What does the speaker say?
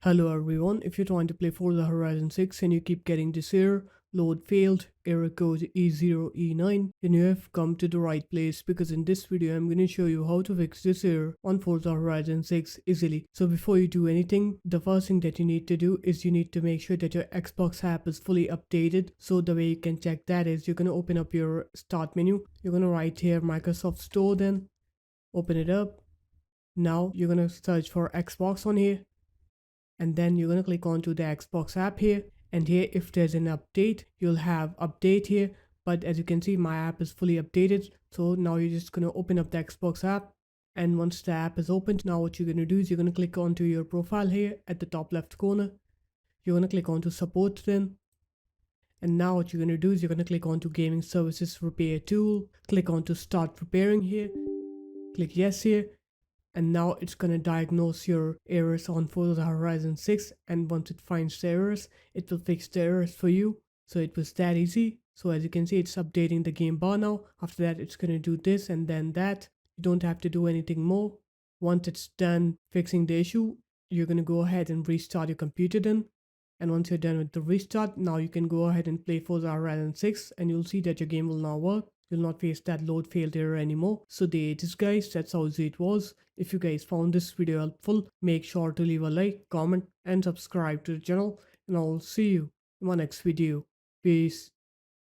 Hello everyone, if you're trying to play Forza Horizon 6 and you keep getting this error, load failed, error code E0, E9, then you have come to the right place because in this video I'm going to show you how to fix this error on Forza Horizon 6 easily. So before you do anything, the first thing that you need to do is you need to make sure that your Xbox app is fully updated. So the way you can check that is you're going to open up your start menu, you're going to write here Microsoft Store, then open it up. Now you're going to search for Xbox on here, and then you're going to click onto the Xbox app here, and here if there's an update you'll have update here, but as you can see my app is fully updated. So now you're just going to open up the Xbox app, and once the app is opened, now what you're going to do is you're going to click onto your profile here at the top left corner. You're going to click onto support then, and now what you're going to do is you're going to click onto gaming services repair tool, click onto start repairing here, click yes here, and now it's gonna diagnose your errors on Forza Horizon 6, and once it finds the errors, it will fix the errors for you. So it was that easy. So as you can see, it's updating the game bar now. After that, it's gonna do this and then that. You don't have to do anything more. Once it's done fixing the issue, you're gonna go ahead and restart your computer then. And once you're done with the restart, now you can go ahead and play Forza Horizon 6, and you'll see that your game will now work. You'll not face that load failed error anymore. So there it is guys, that's how easy it was. If you guys found this video helpful, make sure to leave a like, comment and subscribe to the channel, and I'll see you in my next video. Peace.